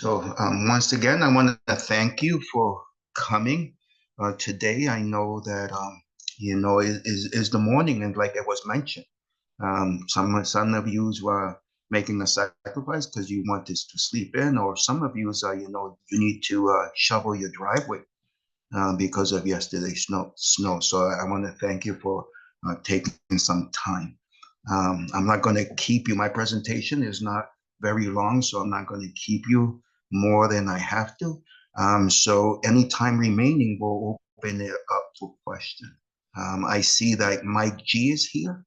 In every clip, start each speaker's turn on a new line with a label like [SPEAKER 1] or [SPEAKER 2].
[SPEAKER 1] Once again, I want to thank you for coming today. I know that is the morning, and like it was mentioned, some of you were making a sacrifice because you wanted to sleep in, or some of you are you need to shovel your driveway because of yesterday's snow. So I want to thank you for taking some time. I'm not going to keep you. My presentation is not very long, so I'm not going to keep you more than I have to. So any time remaining, we'll open it up for question. I see that Mike G is here.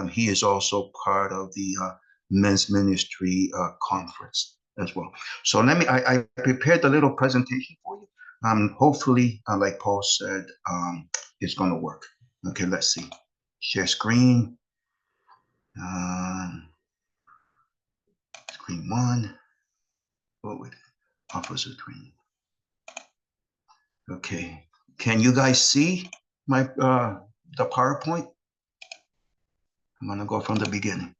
[SPEAKER 1] He is also part of the men's ministry conference as well. So I prepared a little presentation for you. Hopefully, like Paul said, it's going to work. Okay, let's see. Share screen. Screen one. What would officer training? Okay. Can you guys see my the PowerPoint? I'm gonna go from the beginning.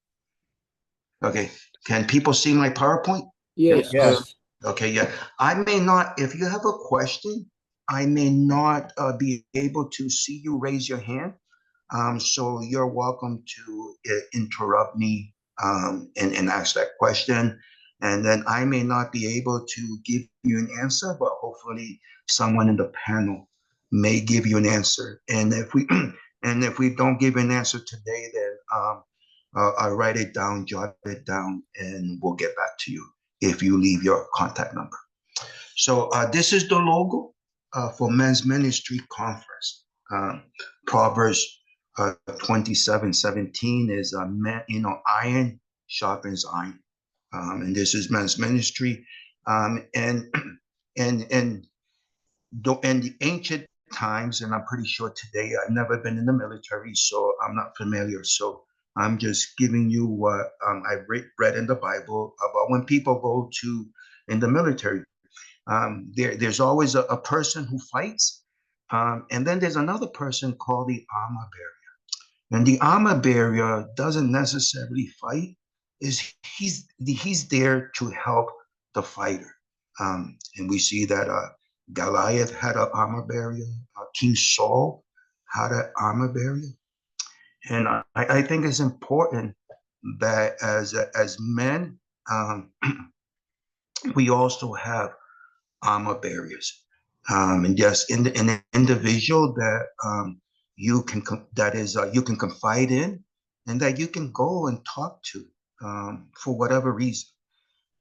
[SPEAKER 1] Okay. Can people see my PowerPoint?
[SPEAKER 2] Yes.
[SPEAKER 3] Yes.
[SPEAKER 1] Okay, yeah. I may not, if you have a question, I may not be able to see you raise your hand. So you're welcome to interrupt me and ask that question. And then I may not be able to give you an answer, but hopefully someone in the panel may give you an answer. And if we and if we don't give an answer today, then I'll write it down, jot it down, and we'll get back to you if you leave your contact number. So this is the logo for Men's Ministry Conference. Proverbs 27:17 is iron sharpens iron, and this is Men's Ministry. And in the ancient times, and I'm pretty sure today, I've never been in the military, so I'm not familiar. So I'm just giving you what I read in the Bible about when people go to in the military. There's always a person who fights, and then there's another person called the armor bearer. And the armor bearer doesn't necessarily fight; he's there to help the fighter. And we see that Goliath had an armor bearer. King Saul had an armor bearer. And I think it's important that as men, we also have armor bearers, and just in an individual that you can you can confide in, and that you can go and talk to for whatever reason.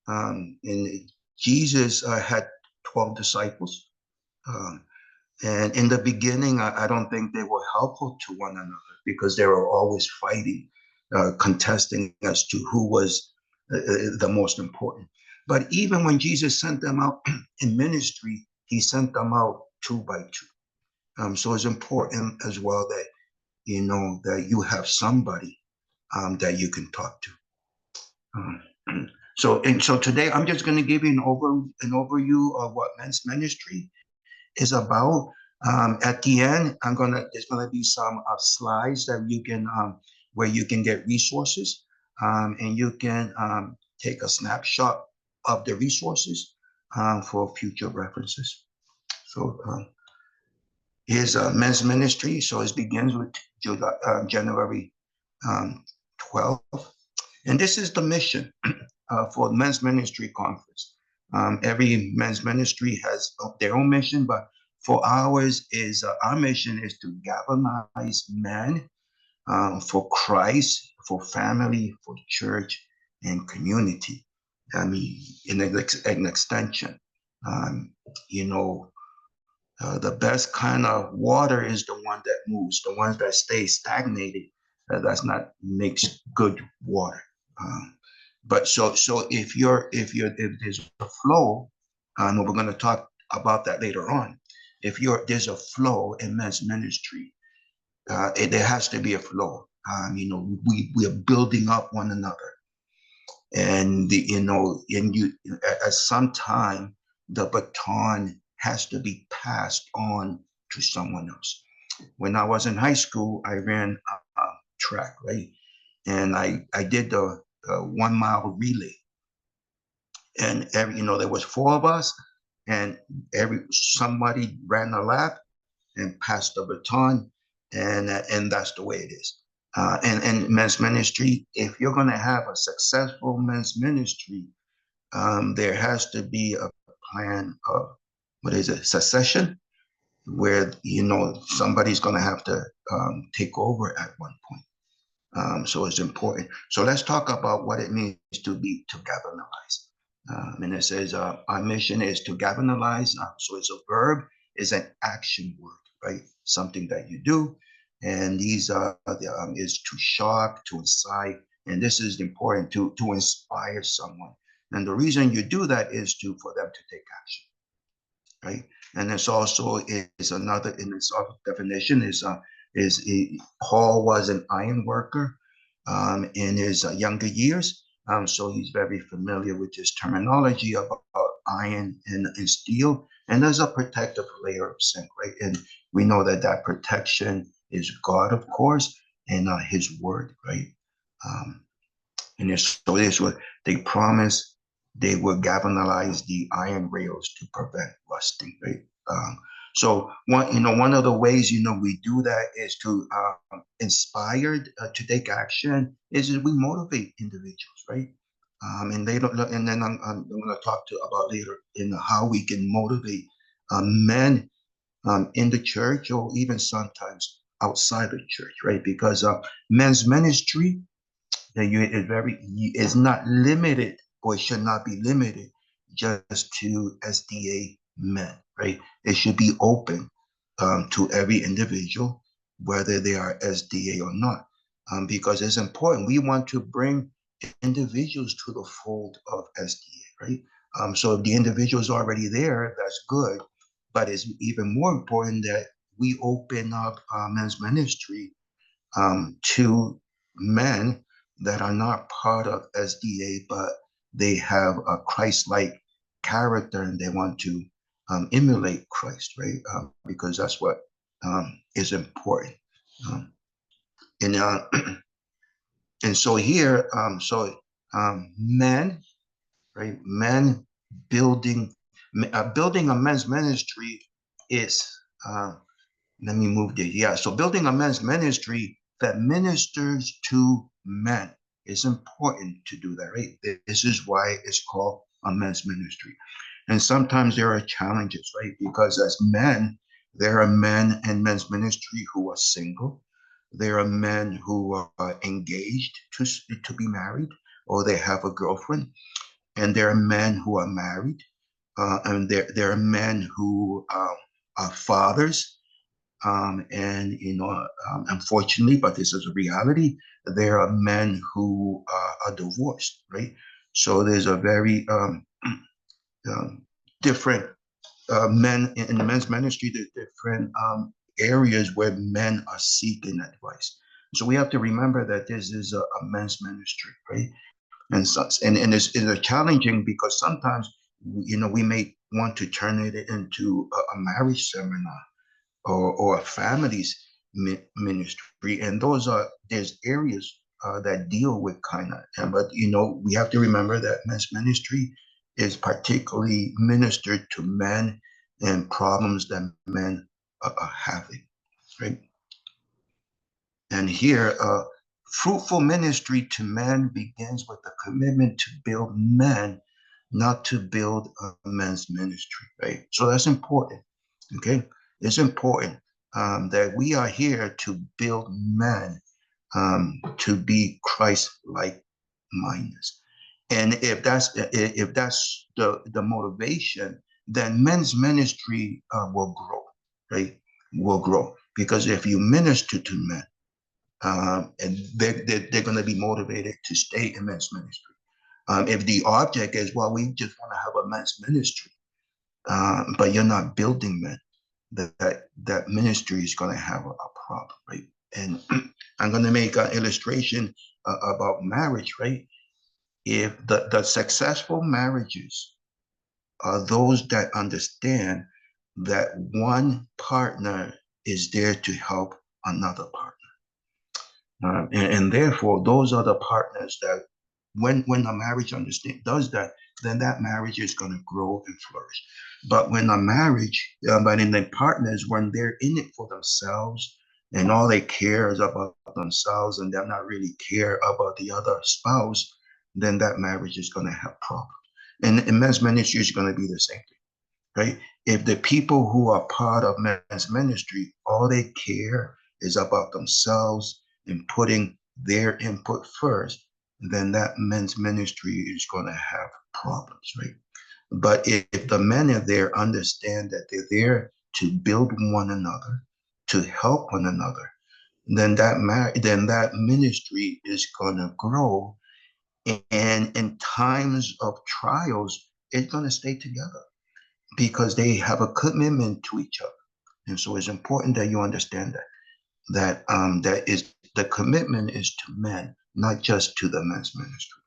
[SPEAKER 1] And Jesus had 12 disciples. And in the beginning, I don't think they were helpful to one another because they were always fighting, contesting as to who was the most important. But even when Jesus sent them out in ministry, he sent them out two by two. So it's important as well that that you have somebody that you can talk to. So today I'm just going to give you an overview of what men's ministry is about. At the end, there's gonna be some slides that you can where you can get resources, and you can take a snapshot of the resources for future references. So here's men's ministry. So it begins with January 12th, and this is the mission for men's ministry conference. Every men's ministry has their own mission, but for ours is our mission is to galvanize men for Christ, for family, for church, and community. I mean, in an extension, the best kind of water is the one that moves. The ones that stay stagnated, that's not makes good water. But so if there's a flow, and we're going to talk about that later on. If there's a flow in men's ministry, there has to be a flow. We are building up one another, and at some time the baton has to be passed on to someone else. When I was in high school, I ran track, right, and I did the 1 mile relay. And there was four of us, and somebody ran a lap and passed the baton, and that's the way it is. And men's ministry, if you're going to have a successful men's ministry, there has to be a plan of, what is it, succession, where somebody's going to have to take over at one point. So it's important. So let's talk about what it means to galvanize. And it says our mission is to galvanize. So it's a verb, it's an action word, right? Something that you do. And these is to shock, to incite, and this is important to inspire someone. And the reason you do that is for them to take action, right? And it's also is another in its definition is Paul was an iron worker in his younger years, so he's very familiar with this terminology about iron and steel, and there's a protective layer of zinc, right? And we know that protection is God, of course, and His Word, right? Um, and so this what they promised, they would galvanize the iron rails to prevent rusting, right? So one of the ways we do that is to inspire to take action is we motivate individuals, right? And they don't, and then I'm going to talk about later in how we can motivate men in the church or even sometimes outside the church, right? Because men's ministry that is not limited, or it should not be limited just to SDA men, right? It should be open to every individual, whether they are SDA or not, because it's important. We want to bring individuals to the fold of SDA, right? So if the individual is already there, that's good, but it's even more important that we open up men's ministry to men that are not part of SDA, but they have a Christ-like character and they want to emulate Christ, right? Because that's what is important. Um, and and so here, men, right? Men building building a men's ministry is let me move there. Yeah, so building a men's ministry that ministers to men is important to do that, right? This is why it's called a men's ministry. And sometimes there are challenges, right? Because as men, there are men in men's ministry who are single. There are men who are engaged to be married, or they have a girlfriend. And there are men who are married. And there are men who are fathers, and unfortunately, but this is a reality, there are men who are divorced, right? So there's a very different men in the men's ministry. There's different areas where men are seeking advice. So we have to remember that this is a men's ministry, right? And it's challenging because sometimes we may want to turn it into a marriage seminar or a families ministry, and there's areas that deal with kind of, but we have to remember that men's ministry is particularly ministered to men and problems that men are having, right? And here, fruitful ministry to men begins with the commitment to build men, not to build a men's ministry, right? So that's important, okay? It's important that we are here to build men to be Christ-like mindedness. And if that's the motivation, then men's ministry will grow, right? Will grow, because if you minister to men, and they're going to be motivated to stay in men's ministry. If the object is, well, we just want to have a men's ministry, but you're not building men, that ministry is going to have a problem, right? And I'm going to make an illustration about marriage, right? If the successful marriages are those that understand that one partner is there to help another partner. And therefore, those are the partners that, when a marriage does that, then that marriage is going to grow and flourish. But when a marriage, but in the partners, when they're in it for themselves and all they care is about themselves and they're not really care about the other spouse, then that marriage is going to have problems. And in men's ministry is going to be the same thing, right? If the people who are part of men's ministry, all they care is about themselves and putting their input first, then that men's ministry is going to have problems, right? But if the men are there, understand that they're there to build one another, to help one another, then that ministry is going to grow, and in times of trials, it's going to stay together because they have a commitment to each other. And so it's important that you understand that is the commitment is to men, not just to the men's ministry.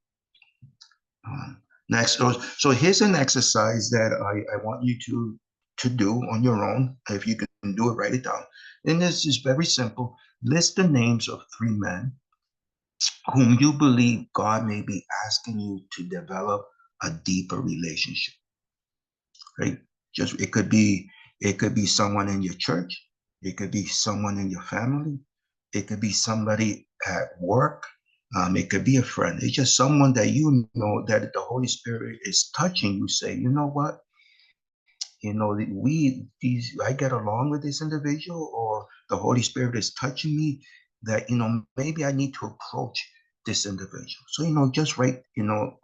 [SPEAKER 1] Next, so here's an exercise that I want you to do on your own. If you can do it, write it down. And this is very simple. List the names of 3 men whom you believe God may be asking you to develop a deeper relationship. Right? Just it could be someone in your church, it could be someone in your family, it could be somebody at work, it could be a friend. It's just someone that you know that the Holy Spirit is touching you. Say, you know what? I get along with this individual, or the Holy Spirit is touching me that maybe I need to approach this individual. So just write,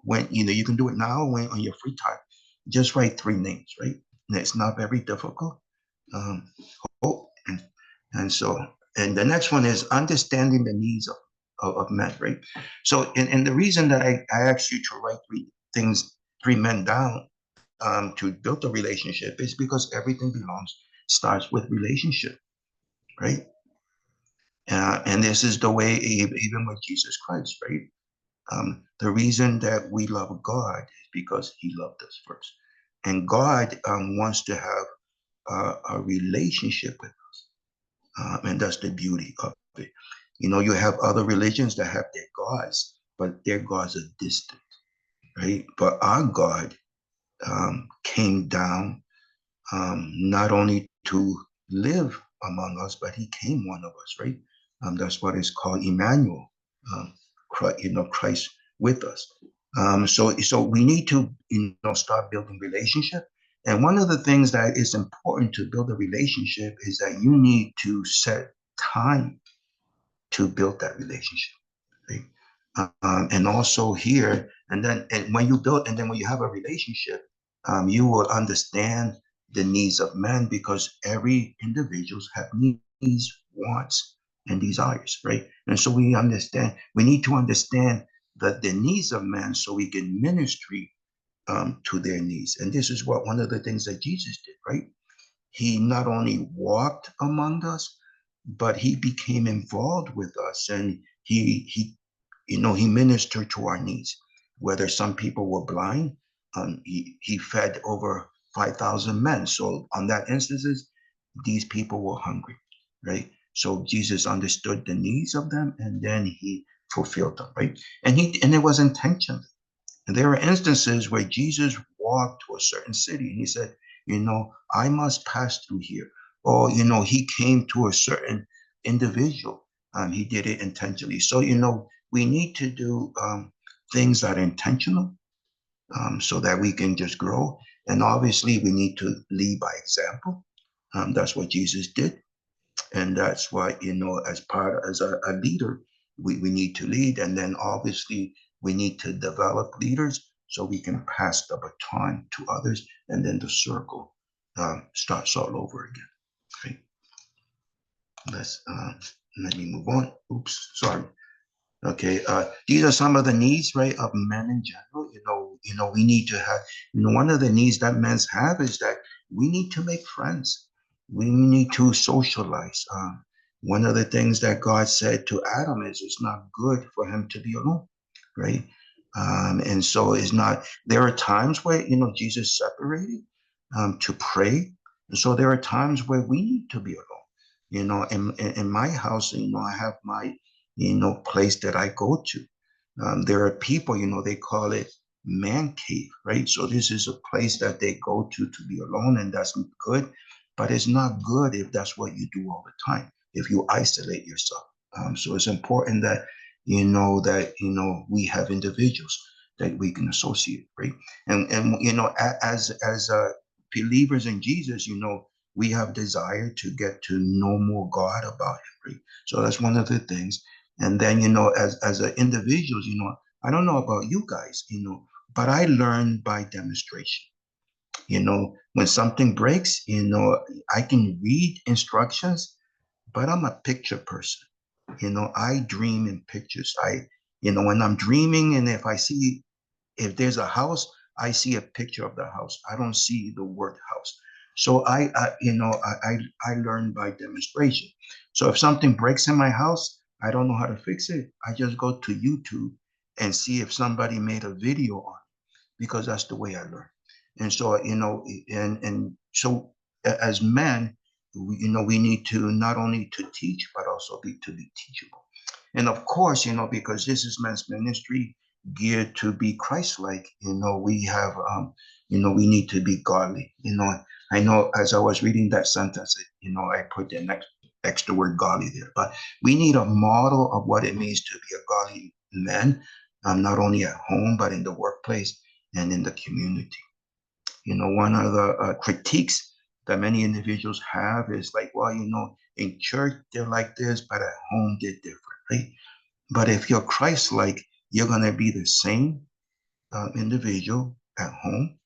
[SPEAKER 1] when you can do it now when on your free time, just write 3 names, right? And it's not very difficult. Um, oh, and the next one is understanding the needs of men, right? So, and the reason that I asked you to write 3 men down, to build a relationship, is because everything starts with relationship, right? And this is the way even with Jesus Christ, right? The reason that we love God is because He loved us first, and God wants to have a relationship with us, and that's the beauty of it. You have other religions that have their gods, but their gods are distant, right? But our God came down, not only to live among us, but He came one of us, right? That's what is called Emmanuel, Christ with us. So we need to, start building relationship. And one of the things that is important to build a relationship is that you need to set time to build that relationship, right? And also here, and when you build, and then when you have a relationship, you will understand the needs of men, because every individuals have needs, wants, and desires, right? And so we need to understand the needs of men so we can ministry to their needs. And this is one of the things that Jesus did, right? He not only walked among us, but He became involved with us, and he ministered to our needs. Whether some people were blind, he fed over 5,000 men. So on that instances, these people were hungry, right? So Jesus understood the needs of them, and then He fulfilled them, right? And it was intentional. And there are instances where Jesus walked to a certain city and He said, I must pass through here. Or, He came to a certain individual. He did it intentionally. So, we need to do things that are intentional, so that we can just grow. And obviously, we need to lead by example. That's what Jesus did. And that's why, as a leader, we need to lead. And then obviously we need to develop leaders so we can pass the baton to others, and then the circle starts all over again. Okay. Let me move on. Oops, sorry. Okay, these are some of the needs, right, of men in general. We need to have, one of the needs that men have is that we need to make friends. We need to socialize. One of the things that God said to Adam is it's not good for him to be alone, right? And so it's not, there are times where, Jesus separated to pray. And so there are times where we need to be alone. In my house, I have my place that I go to. There are people, they call it man cave, right? So this is a place that they go to be alone, and that's good. But it's not good if that's what you do all the time, if you isolate yourself. So it's important that we have individuals that we can associate, right? And as believers in Jesus, we have desire to get to know more God about Him, right? So that's one of the things. And then as individuals, I don't know about you guys, but I learn by demonstration. When something breaks, I can read instructions, but I'm a picture person. I dream in pictures. When I'm dreaming, and if there's a house, I see a picture of the house. I don't see the word house. So I learn by demonstration. So if something breaks in my house, I don't know how to fix it. I just go to YouTube and see if somebody made a video on it, because that's the way I learn. And so, and so as men, we need to not only to teach, but also to be teachable. And of course, because this is men's ministry geared to be Christ-like, we need to be godly. I know as I was reading that sentence, I put the next extra word godly there, but we need a model of what it means to be a godly man, not only at home, but in the workplace and in the community. One of the critiques that many individuals have is like, well, in church they're like this, but at home they're different, right? But if you're Christ-like, you're going to be the same individual at home,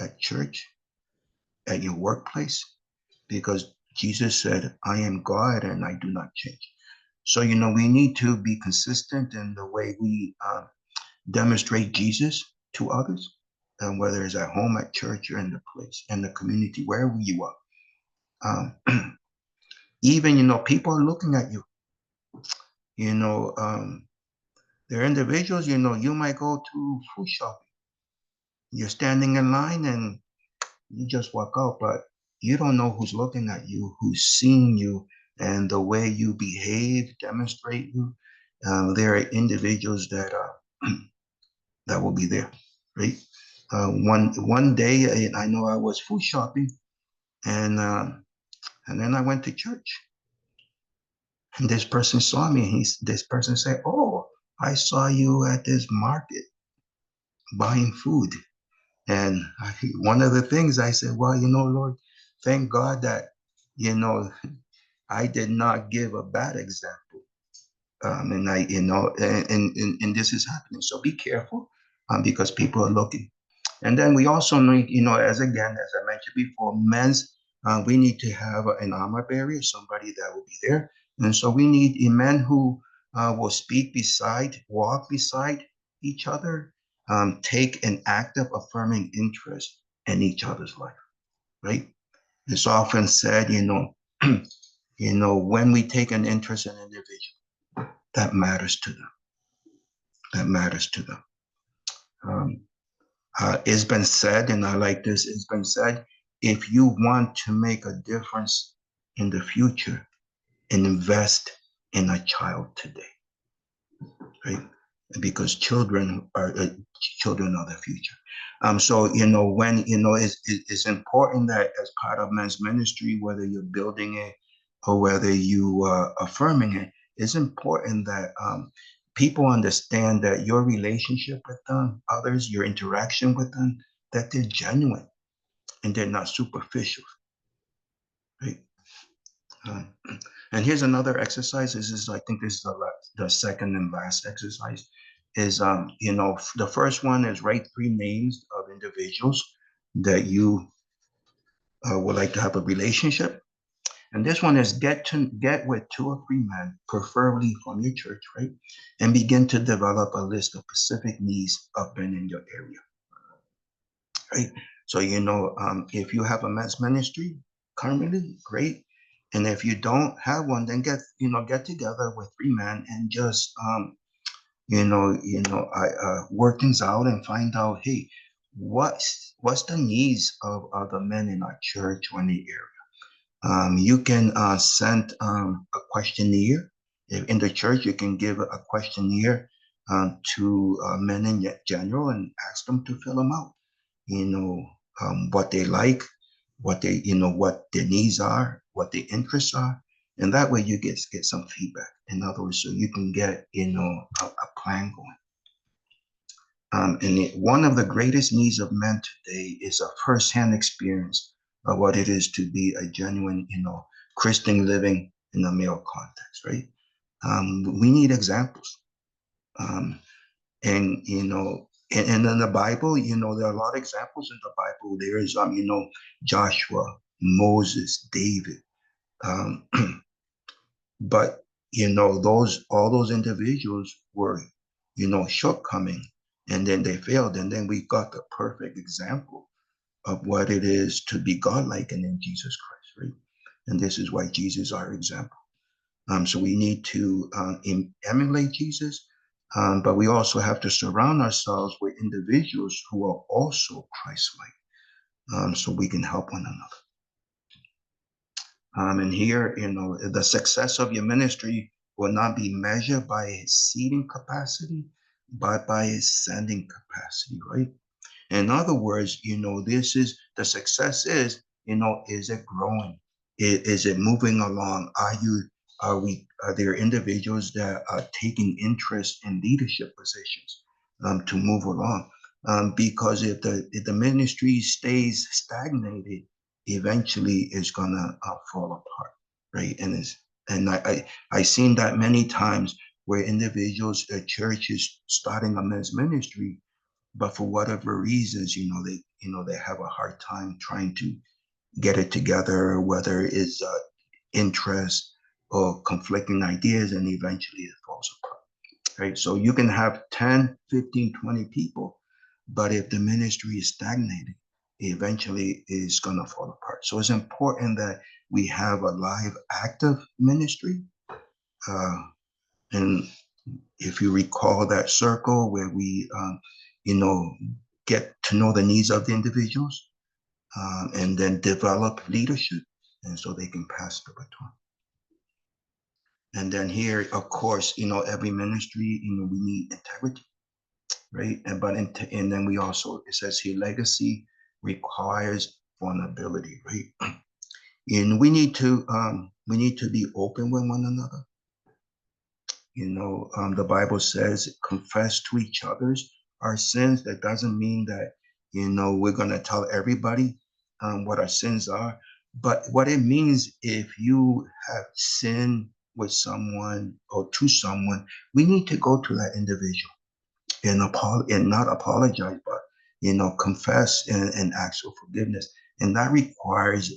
[SPEAKER 1] at church, at your workplace, because Jesus said, I am God and I do not change. So, we need to be consistent in the way we demonstrate Jesus to others, and whether it's at home, at church, or in the place, in the community, wherever you are. Even, people are looking at you. You know, there are individuals, you might go to food shopping. You're standing in line and you just walk out, but you don't know who's looking at you, who's seeing you, and the way you behave, demonstrate you. There are individuals that that will be there, right? One day, I know I was food shopping, and then I went to church, and this person saw me. This person said, "Oh, I saw you at this market buying food." And one of the things I said, well, Lord, thank God that you know I did not give a bad example. And and this is happening. So be careful, because people are looking. And then we also need, as I mentioned before, men's, we need to have an armor bearer, somebody that will be there. And so we need a men who will walk beside each other, take an active, affirming interest in each other's life, right? It's often said, when we take an interest in an individual, that matters to them. That matters to them. It's been said, and I like this, it's been said, if you want to make a difference in the future, invest in a child today, right? Because children are the future. So, when, it's important that as part of men's ministry, whether you're building it or whether you are affirming it, it's important that people understand that your relationship with them, others, your interaction with them, that they're genuine and they're not superficial, right? Uh, and here's another exercise. I think this is the second and last exercise. Is the first one is write 3 names of individuals that you would like to have a relationship. And this one is get with 2 or 3 men, preferably from your church, right? And begin to develop a list of specific needs of men in your area, right? So, if you have a men's ministry currently, great. And if you don't have one, then get together with 3 men and just, work things out and find out, hey, what's the needs of the men in our church or in the area. You can send a questionnaire. In the church, you can give a questionnaire to men in general and ask them to fill them out. What they like, what their needs are, what their interests are, and that way you get some feedback. In other words, so you can get a plan going. One of the greatest needs of men today is a firsthand experience of what it is to be a genuine, Christian living in a male context, right? We need examples. Um, and in the Bible, there are a lot of examples in the Bible. There is, Joshua, Moses, David. Um, but, all those individuals were, shortcoming, and then they failed. And then we got the perfect example of what it is to be godlike and in Jesus Christ, right? And this is why Jesus is our example. So we need to emulate Jesus, but we also have to surround ourselves with individuals who are also Christ-like, so we can help one another. And here, the success of your ministry will not be measured by its seating capacity, but by its sending capacity, right? In other words, this is the success is it growing? Is it moving along? Are there individuals that are taking interest in leadership positions to move along? Because if the ministry stays stagnated, eventually it's gonna fall apart, right? I seen that many times where individuals, a church is starting a men's ministry, but for whatever reasons, they have a hard time trying to get it together, whether it's interest or conflicting ideas, and eventually it falls apart, right? So you can have 10, 15, 20 people, but if the ministry is stagnated, eventually it's going to fall apart. So it's important that we have a live, active ministry. And if you recall that circle where we, get to know the needs of the individuals, and then develop leadership, and so they can pass the baton. And then here, of course, every ministry, we need integrity, right? And then we also, it says here, legacy requires vulnerability, right? And we need to be open with one another. The Bible says, confess to each other's our sins. That doesn't mean that, we're going to tell everybody what our sins are. But what it means, if you have sinned with someone or to someone, we need to go to that individual and not apologize, but, confess and ask for forgiveness. And that requires,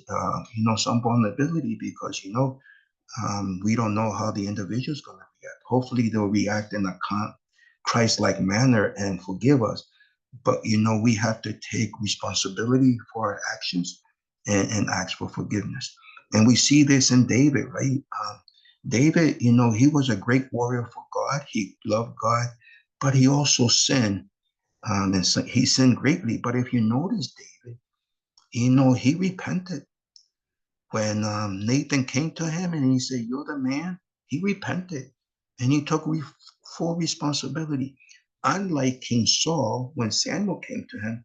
[SPEAKER 1] some vulnerability, because, we don't know how the individual is going to react. Hopefully, they'll react in a Christ-like manner and forgive us. But we have to take responsibility for our actions and ask for forgiveness. And we see this in David, right? David, he was a great warrior for God. He loved God, but he also sinned, and so he sinned greatly. But if you notice, David, he repented. When Nathan came to him and he said, "You're the man," he repented and he took full responsibility. Unlike King Saul, when Samuel came to him,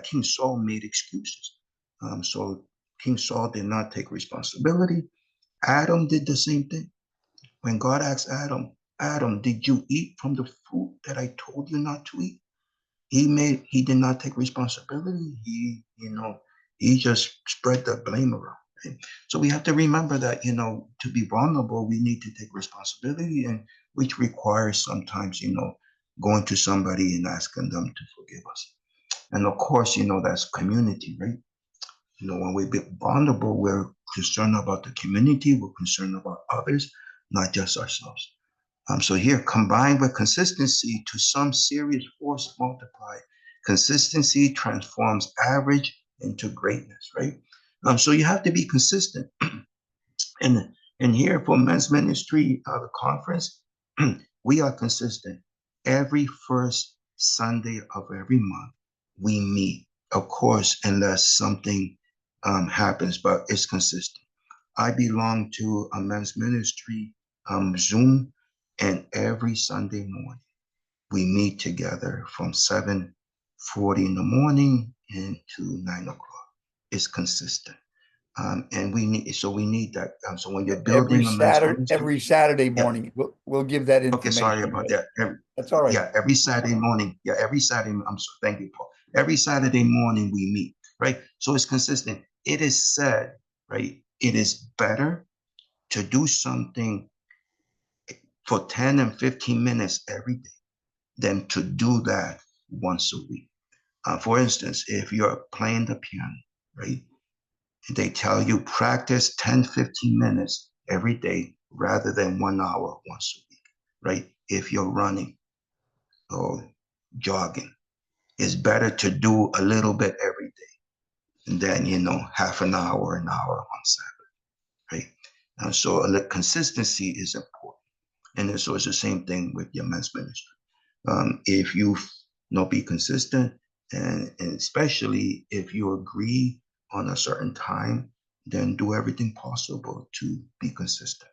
[SPEAKER 1] King Saul made excuses. So King Saul did not take responsibility. Adam did the same thing. When God asked Adam, "Adam, did you eat from the fruit that I told you not to eat?" He did not take responsibility. He just spread the blame around. Right? So we have to remember that, to be vulnerable, we need to take responsibility, and which requires sometimes, going to somebody and asking them to forgive us. And of course, that's community, right? When we be vulnerable, we're concerned about the community, we're concerned about others, not just ourselves. So here, combined with consistency, to some serious force multiply. Consistency transforms average into greatness, right? So you have to be consistent. and here for men's ministry, the conference, we are consistent. Every first Sunday of every month, we meet. Of course, unless something happens, but it's consistent. I belong to a men's ministry Zoom And every Sunday morning, we meet together from 7:40 in the morning into 9 o'clock. It's consistent. And we need that. So when you're building a men's ministry,
[SPEAKER 2] Every Saturday
[SPEAKER 1] yeah.
[SPEAKER 2] morning. We'll give that
[SPEAKER 1] Okay, sorry
[SPEAKER 2] information.
[SPEAKER 1] about that.
[SPEAKER 2] That's all right.
[SPEAKER 1] Yeah, every Saturday morning. Yeah, every Saturday. I'm so thank you, Paul. Every Saturday morning we meet, right? So it's consistent. It is said, right? It is better to do something for 10 and 15 minutes every day than to do that once a week. For instance, if you're playing the piano, right? They tell you practice 10, 15 minutes every day rather than 1 hour once a week, right? If you're running or jogging, it's better to do a little bit every day than, half an hour on Saturday, right? And so the consistency is important. And so it's the same thing with your men's ministry. If you not be consistent, and especially if you agree on a certain time, then do everything possible to be consistent.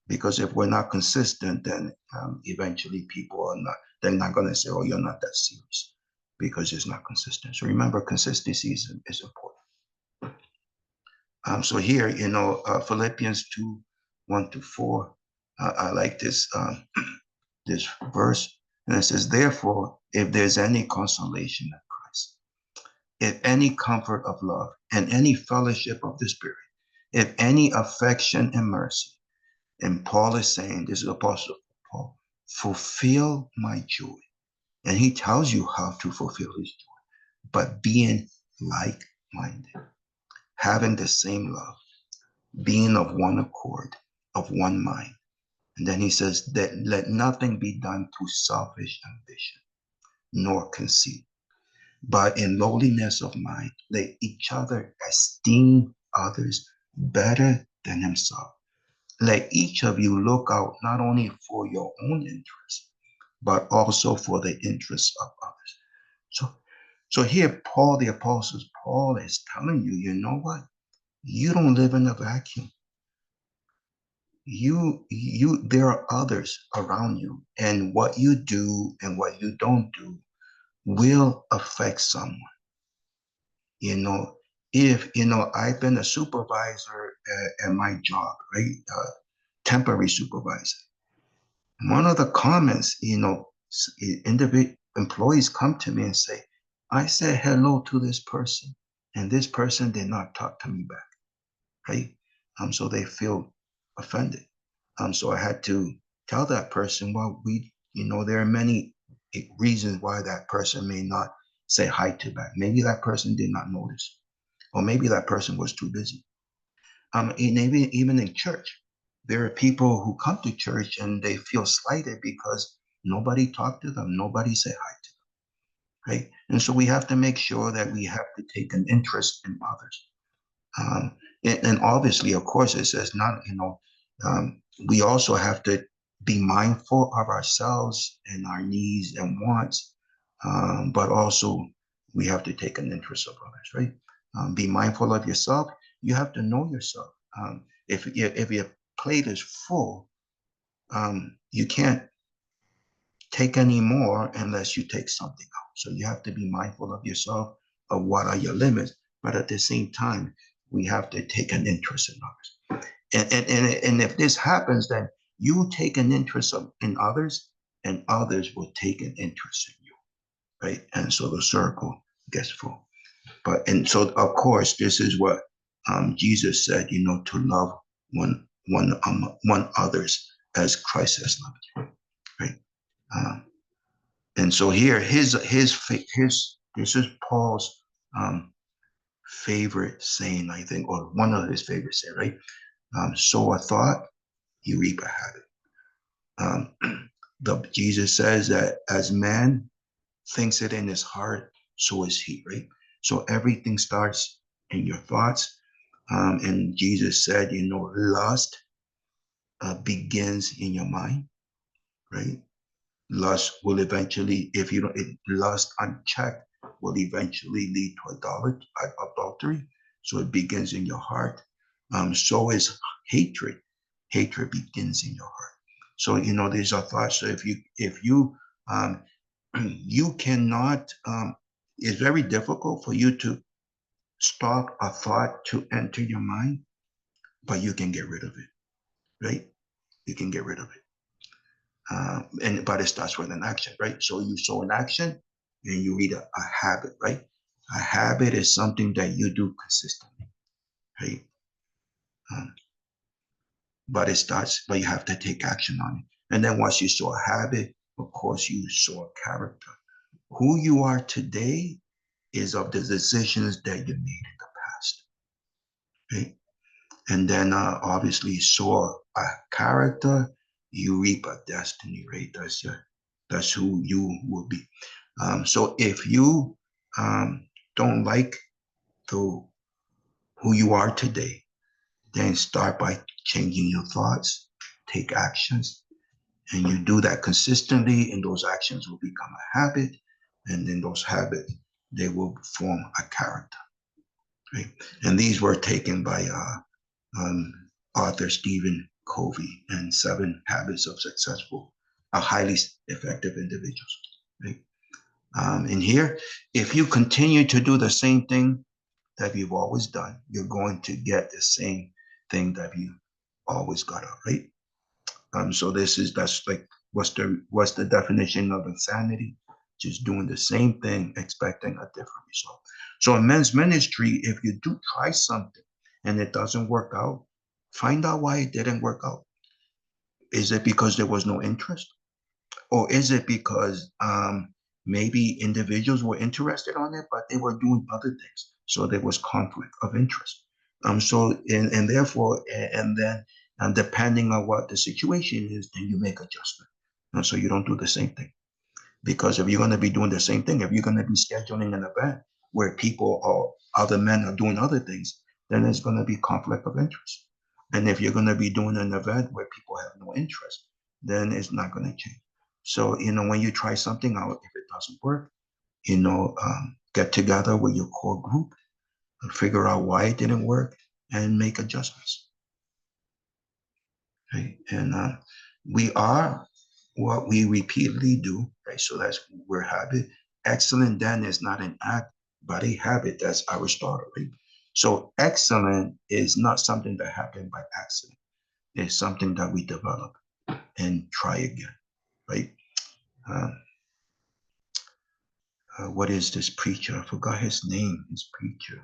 [SPEAKER 1] Because if we're not consistent, then eventually people they're not going to say, oh, you're not that serious because it's not consistent. So remember, consistency is important. So here, Philippians 2, 1-4, I like this verse. And it says, therefore, if there's any consolation in Christ, if any comfort of love and any fellowship of the Spirit, if any affection and mercy. And Paul is saying, this is Apostle Paul, fulfill my joy. And he tells you how to fulfill his joy, but being like-minded, having the same love, being of one accord, of one mind. And then he says that let nothing be done through selfish ambition, nor conceit, but in lowliness of mind, let each other esteem others better than himself. Let each of you look out not only for your own interest, but also for the interests of others. So here, Paul, the apostle, Paul is telling you, you know what? You don't live in a vacuum. There are others around you, and what you do and what you don't do will affect someone. If I've been a supervisor at my job, right? Temporary supervisor. One of the comments, individual employees come to me and say, I said hello to this person, and this person did not talk to me back, right? So they feel offended. So I had to tell that person, well, there are many reasons why that person may not say hi to back. Maybe that person did not notice, or maybe that person was too busy. And even in church, there are people who come to church and they feel slighted because nobody talked to them, nobody said hi to them, right? And so we have to make sure that we have to take an interest in others. And obviously, of course, it says not, we also have to be mindful of ourselves and our needs and wants, but also we have to take an interest of others, right? Be mindful of yourself. You have to know yourself. If your plate is full, you can't take any more unless you take something out. So you have to be mindful of yourself, of what are your limits, but at the same time, we have to take an interest in others. And if this happens, then you take an interest in others, and others will take an interest in you, right? And so the circle gets full. And so of course, this is what Jesus said, to love one others as Christ has loved you, right? And so here, this is Paul's favorite saying, I think, or one of his favorite saying, right? Sow a thought, you reap a habit. Jesus says that as man thinks it in his heart, so is he, right? So everything starts in your thoughts. And Jesus said, lust begins in your mind, right? Lust will eventually, if you don't, lust unchecked will eventually lead to adultery. So it begins in your heart. So is hatred. Hatred begins in your heart. So, these are thoughts. So if you you cannot, it's very difficult for you to stop a thought to enter your mind, but you can get rid of it, right? You can get rid of it. But it starts with an action, right? So you saw an action and you read a habit, right? A habit is something that you do consistently, right? Um, but you have to take action on it. And then once you saw a habit, of course, you saw a character. Who you are today is of the decisions that you made in the past, right? And then obviously saw a character, you reap a destiny, right? That's who you will be. So if you don't like the who you are today, then start by changing your thoughts, take actions, and you do that consistently, and those actions will become a habit, and then those habits they will form a character. Right? And these were taken by um, author Stephen Covey and 7 Habits of Highly Effective Individuals. Right? And here, if you continue to do the same thing that you've always done, you're going to get the same thing that you always got, right? So that's like what's the definition of insanity? Just doing the same thing, expecting a different result. So in men's ministry, if you do try something and it doesn't work out, find out why it didn't work out. Is it because there was no interest? Or is it because maybe individuals were interested on it, but they were doing other things? So there was conflict of interest. And therefore, and then depending on what the situation is, then you make adjustment. And so you don't do the same thing. Because if you're going to be doing the same thing, if you're going to be scheduling an event where people or other men are doing other things, then there's going to be conflict of interest. And if you're going to be doing an event where people have no interest, then it's not going to change. So, when you try something out, if it doesn't work, get together with your core group and figure out why it didn't work and make adjustments. Right? And we are what we repeatedly do, right? So that's we're habit. Excellent then is not an act, but a habit. That's Aristotle, right? So excellent is not something that happened by accident. It's something that we develop and try again, right? Um, what is this preacher? I forgot his name. His preacher,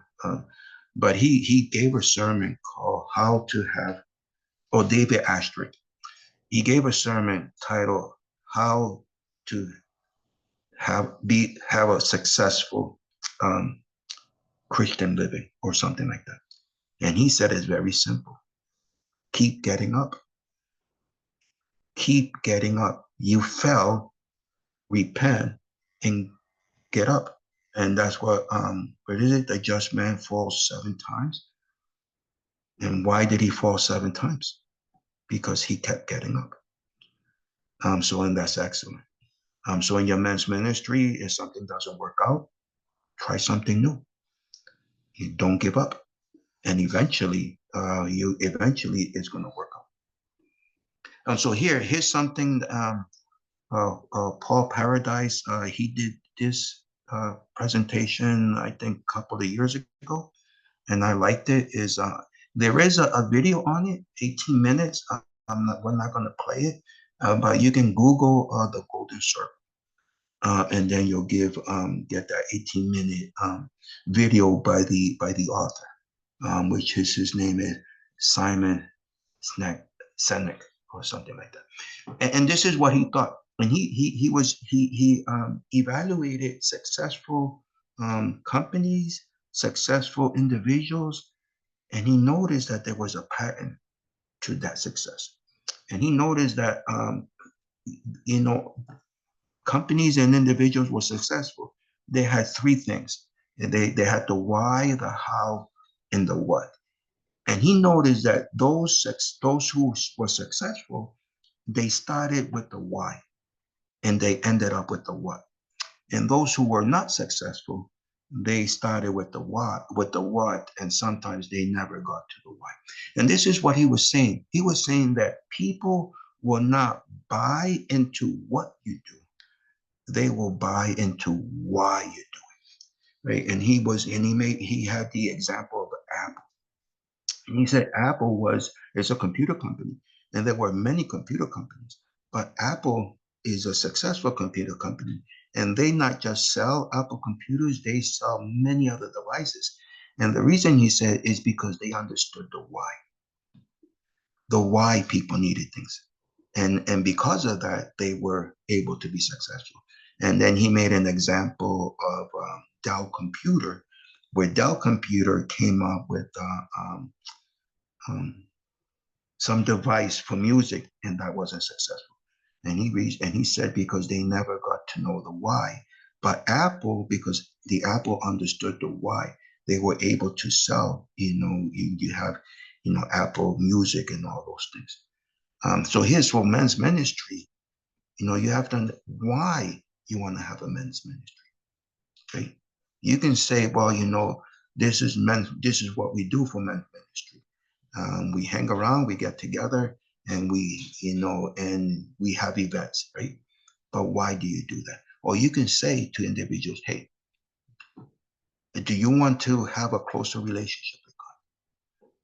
[SPEAKER 1] but he gave a sermon called "How to Have." Oh, David Astor. He gave a sermon titled "How to have a successful um, Christian living" or something like that. And he said it's very simple. Keep getting up. Keep getting up. You fell, repent, and get up. And that's what is it? The just man falls 7 times. And why did he fall 7 times? Because he kept getting up. And that's excellent. So in your men's ministry, if something doesn't work out, try something new. You don't give up. And eventually it's going to work out. And so here's something. Paul Paradise, he did this presentation, I think, a couple of years ago, and I liked it. There is a video on it, 18 minutes. We're not going to play it, but you can Google the Golden Circle, and then you'll get that 18-minute video by the author. Which is his name is Simon SNEC or something like that. And this is what he thought. And he evaluated successful companies, successful individuals, and he noticed that there was a pattern to that success. And he noticed that you know companies and individuals were successful. They had 3 things. They had the why, the how, and the what. And he noticed that those who were successful, they started with the why and they ended up with the what. And those who were not successful, they started with the what, and sometimes they never got to the why. And this is what he was saying. He was saying that people will not buy into what you do. They will buy into why you do it, right? And he had the example of Apple. And he said Apple is a computer company, and there were many computer companies, but Apple is a successful computer company, and they not just sell Apple computers, they sell many other devices. And the reason he said is because they understood the why people needed things. And because of that, they were able to be successful. And then he made an example of Dell Computer, where Dell Computer came up with um, some device for music, and that wasn't successful. And he said because they never got to know the why. But Apple, because the Apple understood the why, they were able to sell. You have, Apple Music and all those things. So here's for men's ministry. You have to why you want to have a men's ministry. Okay, you can say, well, this is men. This is what we do for men's ministry. We hang around, we get together, and and we have events, right? But why do you do that? Or you can say to individuals, hey, do you want to have a closer relationship with God?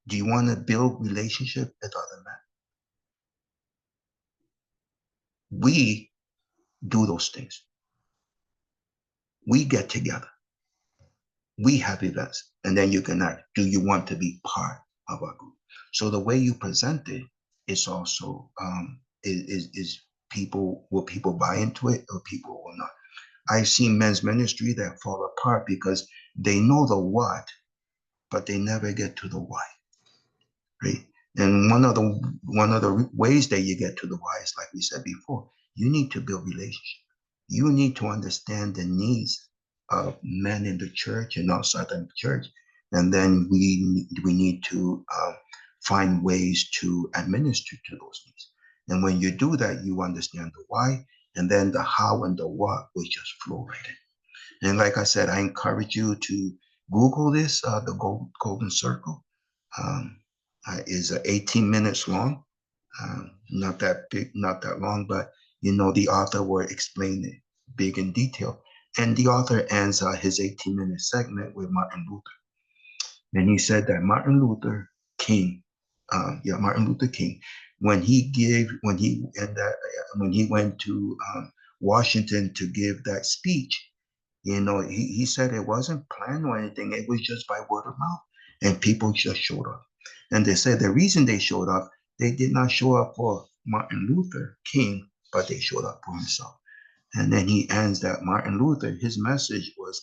[SPEAKER 1] Do you want to build relationship with other men? We do those things. We get together. We have events. And then you can ask, do you want to be part of our group? So the way you present it is also is will people buy into it or people will not? I've seen men's ministry that fall apart because they know the what, but they never get to the why, right? And one of the ways that you get to the why is, like we said before, you need to build relationship. You need to understand the needs of men in the church and outside the church, and then we need to find ways to administer to those needs. And when you do that, you understand the why, and then the how and the what will just flow right in. And like I said, I encourage you to Google this, the Golden Circle. Um, is 18 minutes long. Not that big, not that long, but the author will explain it big in detail. And the author ends his 18-minute segment with Martin Luther. And he said that King, Martin Luther King, when he went to Washington to give that speech, he said it wasn't planned or anything. It was just by word of mouth. And people just showed up. And they said the reason they showed up, they did not show up for Martin Luther King, but they showed up for himself. And then he ends that Martin Luther, his message was,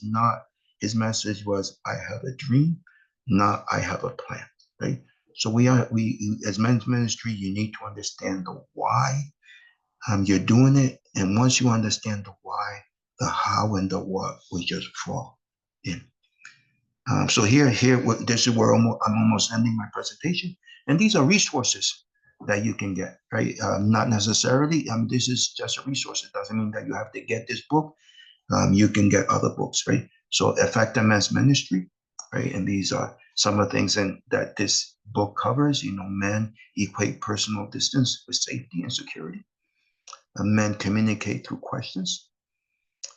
[SPEAKER 1] I have a dream, not I have a plan, right? So as men's ministry, you need to understand the why you're doing it. And once you understand the why, the how and the what will just fall in. So this is where I'm almost ending my presentation. And these are resources that you can get, right? Not necessarily, this is just a resource. It doesn't mean that you have to get this book. You can get other books, right? So Effective Men's Ministry, right? And these are some of the things that this book covers. Men equate personal distance with safety and security. Men communicate through questions.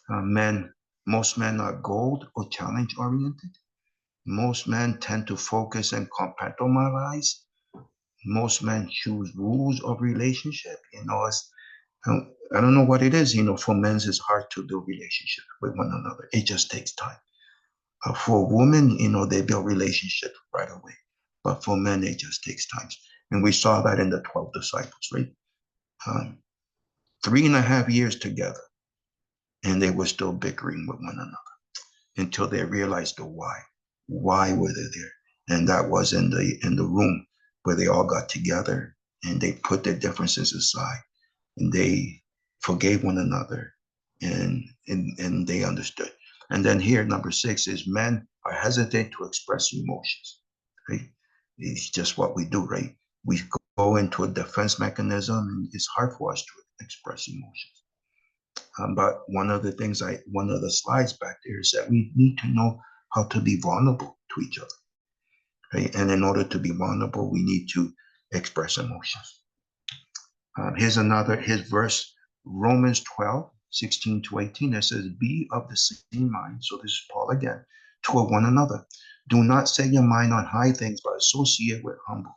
[SPEAKER 1] Most men are goal or challenge oriented. Most men tend to focus and compartmentalize. Most men choose rules of relationship. I don't know what it is. For men, it's hard to build relationship with one another. It just takes time. For women, they build relationshiip right away. But for men, it just takes time. And we saw that in the 12 disciples, right? 3.5 years together, and they were still bickering with one another until they realized the why. Why were they there? And that was in the room where they all got together and they put their differences aside and they forgave one another and they understood. And then here, number 6 is men are hesitant to express emotions. Right? It's just what we do, right? We go into a defense mechanism and it's hard for us to express emotions. But one of the slides back there is that we need to know how to be vulnerable to each other, right? And in order to be vulnerable, we need to express emotions. His verse, Romans 12:16 to 18, that says, be of the same mind. So this is Paul again, toward one another. Do not set your mind on high things, but associate with humble.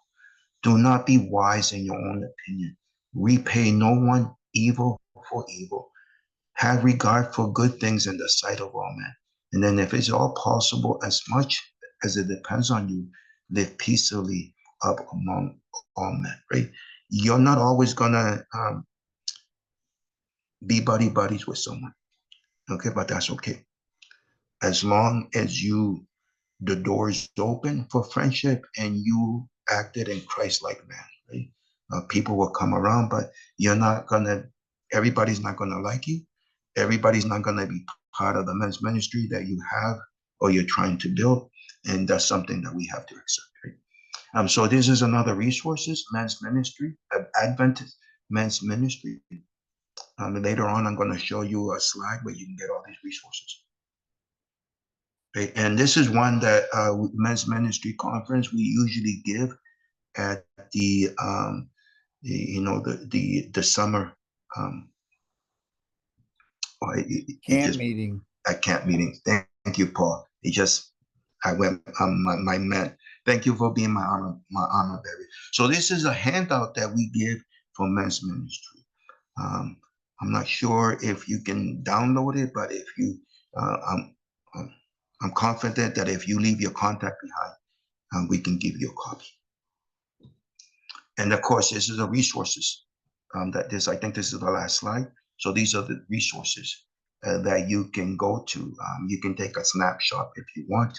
[SPEAKER 1] Do not be wise in your own opinion. Repay no one evil for evil. Have regard for good things in the sight of all men. And then, if it's all possible, as much as it depends on you, live peaceably up among all men, right? You're not always going to be buddy buddies with someone, okay? But that's okay. As long as the door is open for friendship and you acted in Christ-like manner, right? People will come around, but everybody's not gonna like you. Everybody's not gonna be part of the men's ministry that you have or you're trying to build. And that's something that we have to accept, right? So this is another resources, men's ministry, Adventist men's ministry. Later on, I'm gonna show you a slide where you can get all these resources. Right? And this is one that men's ministry conference we usually give at the summer
[SPEAKER 2] Camp meeting.
[SPEAKER 1] At camp meeting. Thank you, Paul. I went my man. Thank you for being my honor bearer. So this is a handout that we give for men's ministry. I'm not sure if you can download it, but if you, I'm confident that if you leave your contact behind, we can give you a copy. And of course, this is the resources I think this is the last slide. So these are the resources that you can go to. You can take a snapshot if you want,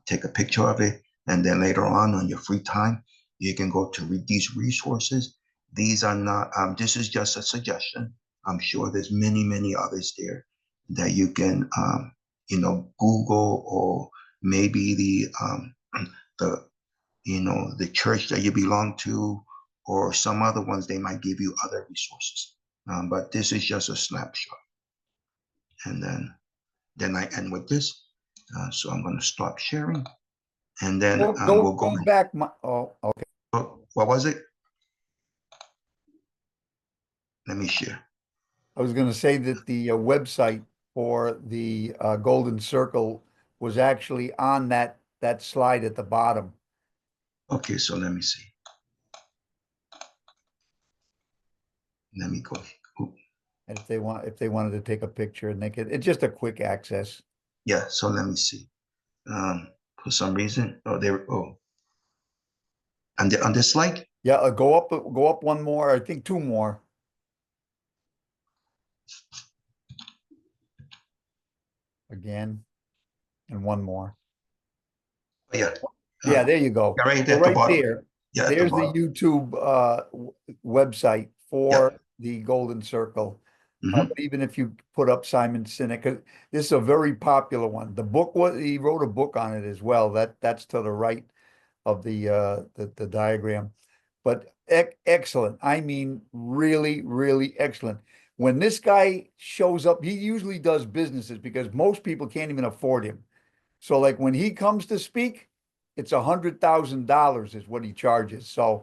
[SPEAKER 1] take a picture of it, and then later on your free time, you can go to read these resources. These are not, this is just a suggestion. I'm sure there's many others there that you can, Google, or maybe the church that you belong to, or some other ones, they might give you other resources. But this is just a snapshot. And then I end with this. So I'm going to stop sharing. And then we'll go
[SPEAKER 2] back. Okay.
[SPEAKER 1] What was it? Let me share.
[SPEAKER 2] I was going to say that the website for the Golden Circle was actually on that slide at the bottom.
[SPEAKER 1] Okay, so let me see. Let me go. Ooh.
[SPEAKER 2] And if they wanted to take a picture, and it's just a quick access.
[SPEAKER 1] Yeah, so let me see. For some reason, on this slide?
[SPEAKER 2] Yeah, go up one more, I think two more. Again, and one more.
[SPEAKER 1] Yeah.
[SPEAKER 2] Yeah, there you go.
[SPEAKER 1] Right there, right
[SPEAKER 2] there. Yeah, there's the YouTube website for the Golden Circle. But even if you put up Simon Sinek, this is a very popular one. The book, he wrote a book on it as well. That's to the right of the diagram. But excellent. I mean, really excellent. When this guy shows up, he usually does businesses because most people can't even afford him. So like when he comes to speak, it's $100,000 is what he charges. So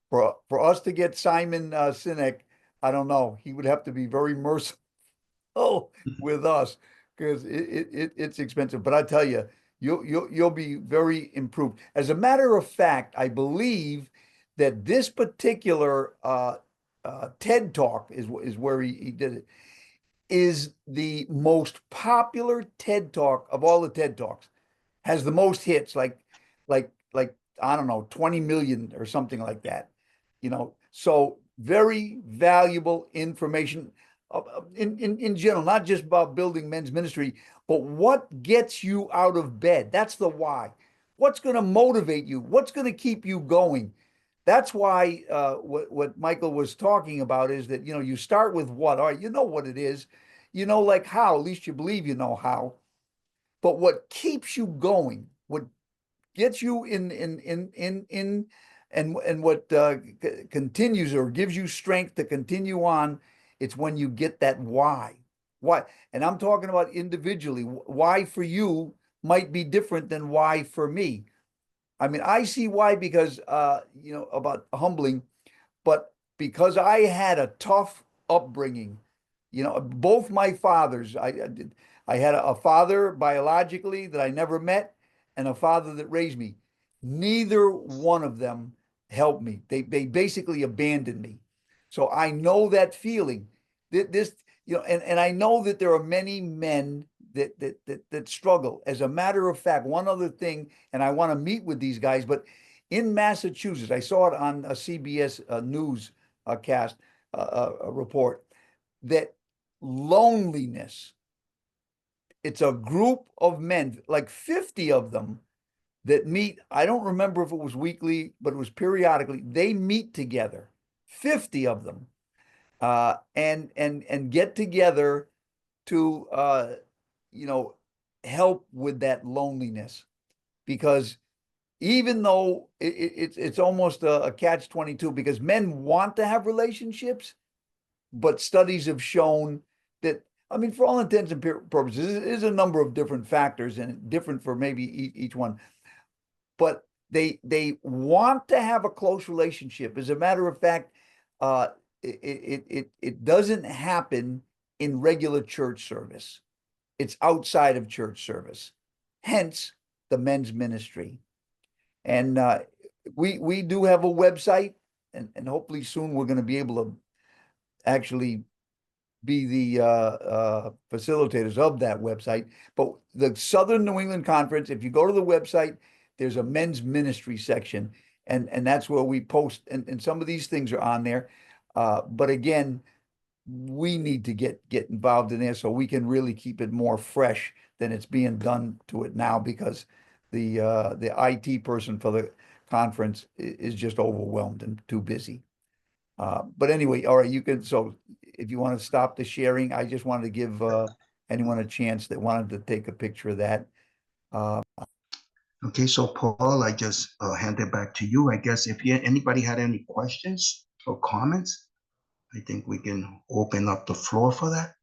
[SPEAKER 2] for us to get Simon Sinek, I don't know. He would have to be very merciful with us because it's expensive. But I tell you, you'll be very improved. As a matter of fact, I believe that this particular TED Talk is where he did it, is the most popular TED Talk of all the TED Talks. Has the most hits, like I don't know, 20 million or something like that. So very valuable information in general, not just about building men's ministry, but what gets you out of bed. That's the why. What's going to motivate you? What's going to keep you going? That's why what Michael was talking about is that, you start with what? All right, you know what it is. Like how, at least you believe you know how. But what keeps you going, what gets you in and what continues or gives you strength to continue on, it's when you get that why. Why? And I'm talking about individually. Why for you might be different than why for me. I mean, I see why because about humbling, but because I had a tough upbringing, both my fathers, I had a father biologically that I never met and a father that raised me. Neither one of them helped me. They basically abandoned me. So I know that feeling. This, and I know that there are many men that struggle. As a matter of fact, one other thing, and I want to meet with these guys, but in Massachusetts, I saw it on a CBS news cast a report that loneliness. It's a group of men, like 50 of them, that meet. I don't remember if it was weekly, but it was periodically. They meet together, 50 of them, and get together to help with that loneliness, because even though it's almost a catch-22, because men want to have relationships, but studies have shown that, I mean, for all intents and purposes, it is a number of different factors and different for maybe each one, but they want to have a close relationship. As a matter of fact, it doesn't happen in regular church service. It's outside of church service. Hence the men's ministry. And we do have a website, and hopefully soon we're going to be able to actually be the facilitators of that website. But the Southern New England Conference, if you go to the website, there's a men's ministry section, and that's where we post, and some of these things are on there. But again, we need to get involved in there so we can really keep it more fresh than it's being done to it now, because the IT person for the conference is just overwhelmed and too busy. But anyway, all right, so if you want to stop the sharing, I just wanted to give anyone a chance that wanted to take a picture of that.
[SPEAKER 1] Okay, so Paul, I just hand it back to you. I guess if anybody had any questions or comments, I think we can open up the floor for that.